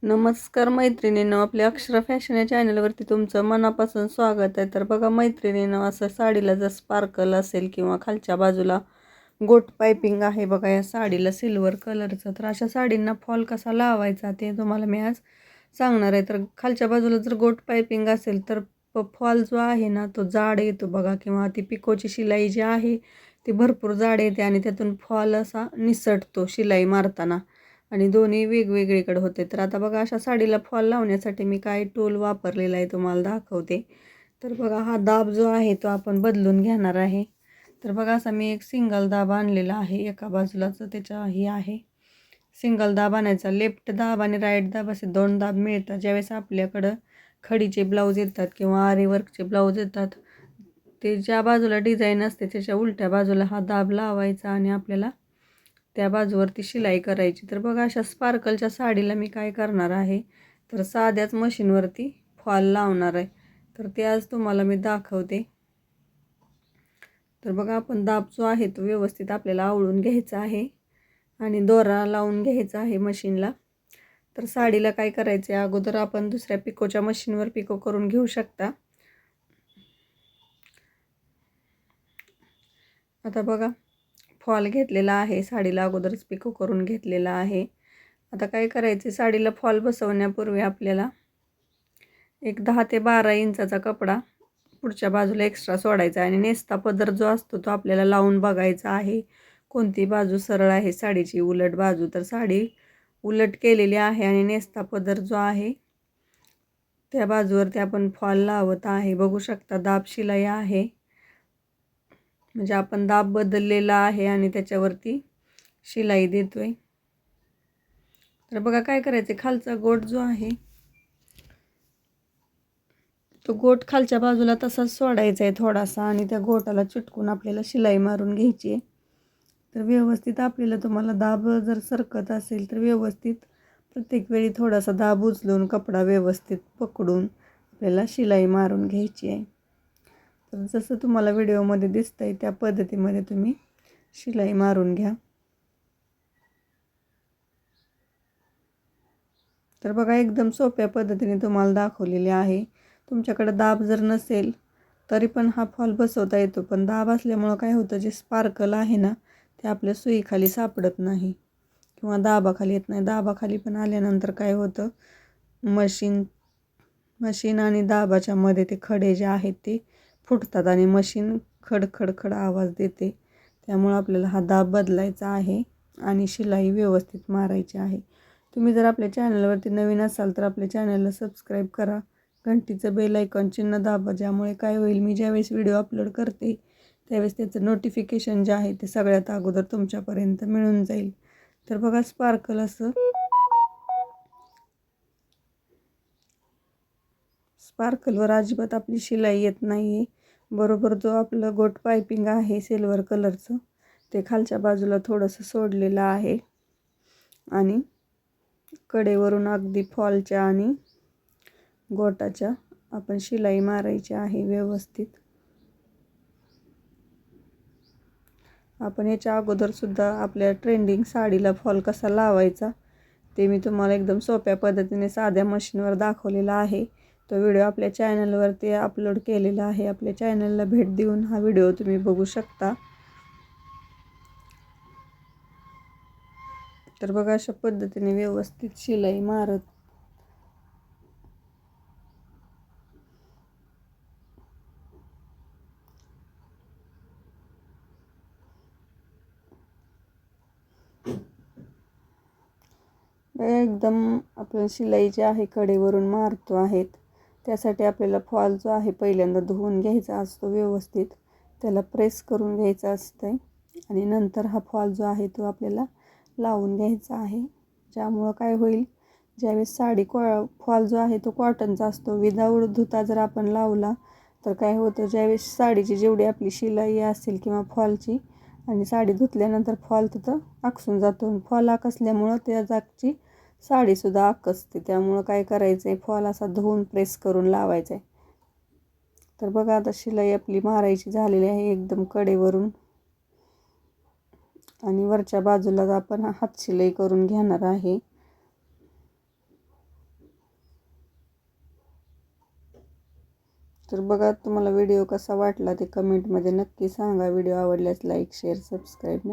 नमस्कार मैत्रिणींनो, आपल्या अक्षरा फॅशन या चॅनलवरती तुमचं मनापासून स्वागत आहे. तर बघा मैत्रिणींनो, असं साडीला जर स्पार्कल असेल किंवा खालच्या बाजूला गोट पायपिंग आहे बघा या साडीला सिल्वर कलरचं, तर अशा साडींना फॉल कसा लावायचा ते तुम्हाला मी आज सांगणार आहे. तर खालच्या बाजूला जर गोट पायपिंग असेल तर फॉल जो आहे ना तो जाड येतो बघा, किंवा ती पिकोची शिलाई जी आहे ती भरपूर जाड येते आणि त्यातून फॉल असा निसटतो शिलाई मारताना आणि दोन्ही वेगवेगळीकडे होते. तर आता बघा अशा साडीला फॉल लावण्यासाठी मी काय टूल वापरलेला आहे तुम्हाला दाखवते. तर बघा हा दाब जो आहे तो आपण बदलून घेणार आहे. तर बघा असा मी एक सिंगल दाब आणलेला आहे, एका बाजूलाचं त्याच्या ही आहे. सिंगल दाब आणायचा, लेफ्ट दाब आणि राईट दाब असे 2 दाब मिळतात. ज्यावेळेस आपल्याकडं खडीचे ब्लाऊज येतात किंवा आरी वर्कचे ब्लाऊज येतात, ते ज्या बाजूला डिझाईन असते त्याच्या उलट्या बाजूला हा दाब लावायचा आणि आपल्याला त्या बाजूवरती शिलाई करायची. तर बघा अशा स्पार्कलच्या साडीला मी काय करणार आहे, तर साध्याच मशीनवरती फॉल लावणार आहे. तर ते आज तुम्हाला मी दाखवते. तर बघा आपण दाब जो आहे तो व्यवस्थित आपल्याला आवळून घ्यायचा आहे आणि दोरा लावून घ्यायचा आहे मशीनला. तर साडीला काय करायचं आहे, अगोदर आपण दुसऱ्या पिकोच्या मशीनवर पिको करून घेऊ शकता. आता बघा फॉल घेतलेला आहे, साडीला अगोदरच पिको करून घेतलेला आहे. आता काय करायचे, साडीला फॉल बसवण्यापूर्वी आपल्याला एक 10 ते 12 इंचाचा कपडा पुढच्या बाजूला एक्स्ट्रा सोडायचा आहे आणि नेसता पदर जो असतो तो आपल्याला लावून बघायचा आहे. कोणती बाजू सरळ आहे साडीची, उलट बाजू. तर साडी उलट केलेली आहे आणि नेसता पदर जो आहे त्या बाजूवरती आपण फॉल लावत आहे. बघू शकता दाब शिलाई आहे, म्हणजे आपण दाब बदललेला आहे आणि त्याच्यावरती शिलाई देतोय. तर बघा काय करायचं, खालचा गोट जो आहे तो गोट खालच्या बाजूला तसाच सोडायचा आहे थोडासा आणि त्या गोटाला चिटकून आपल्याला शिलाई मारून घ्यायची आहे. तर व्यवस्थित आपल्याला तुम्हाला दाब जर सरकत असेल तर व्यवस्थित प्रत्येक वेळी थोडासा दाब उचलून कपडा व्यवस्थित पकडून आपल्याला शिलाई मारून घ्यायची आहे. तर जसं तुम्हाला व्हिडिओमध्ये दिसतंय त्या पद्धतीमध्ये तुम्ही शिलाई मारून घ्या. तर बघा एकदम सोप्या पद्धतीने तुम्हाला दाखवलेले आहे. तुमच्याकडे दाब जर नसेल तरी पण हा फॉल बसवता येतो, पण दाब असल्यामुळं काय होतं, जे स्पार्कल आहे ना ते आपल्या सुईखाली सापडत नाही किंवा दाबाखाली येत नाही. दाबाखाली पण आल्यानंतर काय होतं, मशीन आणि दाबाच्या मध्ये ते खडे जे आहेत ते फुटतात आणि मशीन खड आवाज देते. त्यामुळं आपल्याला हा दाब बदलायचा आहे आणि शिलाई व्यवस्थित मारायची आहे. तुम्ही जर आपल्या चॅनलवरती नवीन असाल तर आपल्या चॅनलला सबस्क्राईब करा, घंटीचं बेल आयकॉन चिन्ह दाबा. ज्यामुळे काय होईल, मी ज्यावेळेस व्हिडिओ अपलोड करते त्यावेळेस त्याचं नोटिफिकेशन जे आहे ते सगळ्यात अगोदर तुमच्यापर्यंत मिळून जाईल. तर बघा स्पार्कल असं स्पार्कलवर अजिबात आपली शिलाई येत नाही आहे. बरोबर जो आपलं गोट पायपिंग आहे सिल्वर कलरचं ते खालच्या बाजूला थोडंसं सोडलेलं आहे आणि कडेवरून अगदी फॉलच्या आणि गोटाच्या आपण शिलाई मारायची आहे व्यवस्थित. आपण याच्या अगोदरसुद्धा आपल्या ट्रेंडिंग साडीला फॉल कसा लावायचा ते मी तुम्हाला एकदम सोप्या पद्धतीने साध्या मशीनवर दाखवलेला आहे. तो व्हिडिओ आपल्या चॅनलवरती अपलोड केलेला आहे. आपल्या चॅनलला भेट देऊन हा व्हिडिओ तुम्ही बघू शकता. तर बघा अशा पद्धतीने व्यवस्थित शिलाई मारत एकदम आपण शिलाई जी आहे कडेवरून मारतो आहेत. त्यासाठी आपल्याला फॉल जो आहे पहिल्यांदा धुवून घ्यायचा असतो व्यवस्थित, त्याला प्रेस करून घ्यायचं असतं आणि नंतर हा फॉल जो आहे तो आपल्याला लावून घ्यायचा आहे. ज्यामुळं काय होईल, ज्यावेळेस साडी फॉल जो आहे तो कॉटनचा असतो, विदाऊट धुता जर आपण लावला तर काय होतं, ज्यावेळेस साडीची जेवढी आपली शिलाई असेल किंवा फॉलची आणि साडी धुतल्यानंतर फॉल तिथं आकसून जातो. फॉल आकसल्यामुळं त्या जागची साडीसुद्धा आकसते. त्यामुळं काय करायचं आहे, फॉल असा धुवून प्रेस करून लावायचा आहे. तर बघा आता शिलाई आपली मारायची झालेली आहे एकदम कडेवरून आणि वरच्या बाजूला आपण हात शिलाई करून घेणार आहे. तर बघा तुम्हाला व्हिडिओ कसा वाटला ते कमेंटमध्ये नक्की सांगा. व्हिडिओ आवडल्यास लाईक शेअर सबस्क्राईब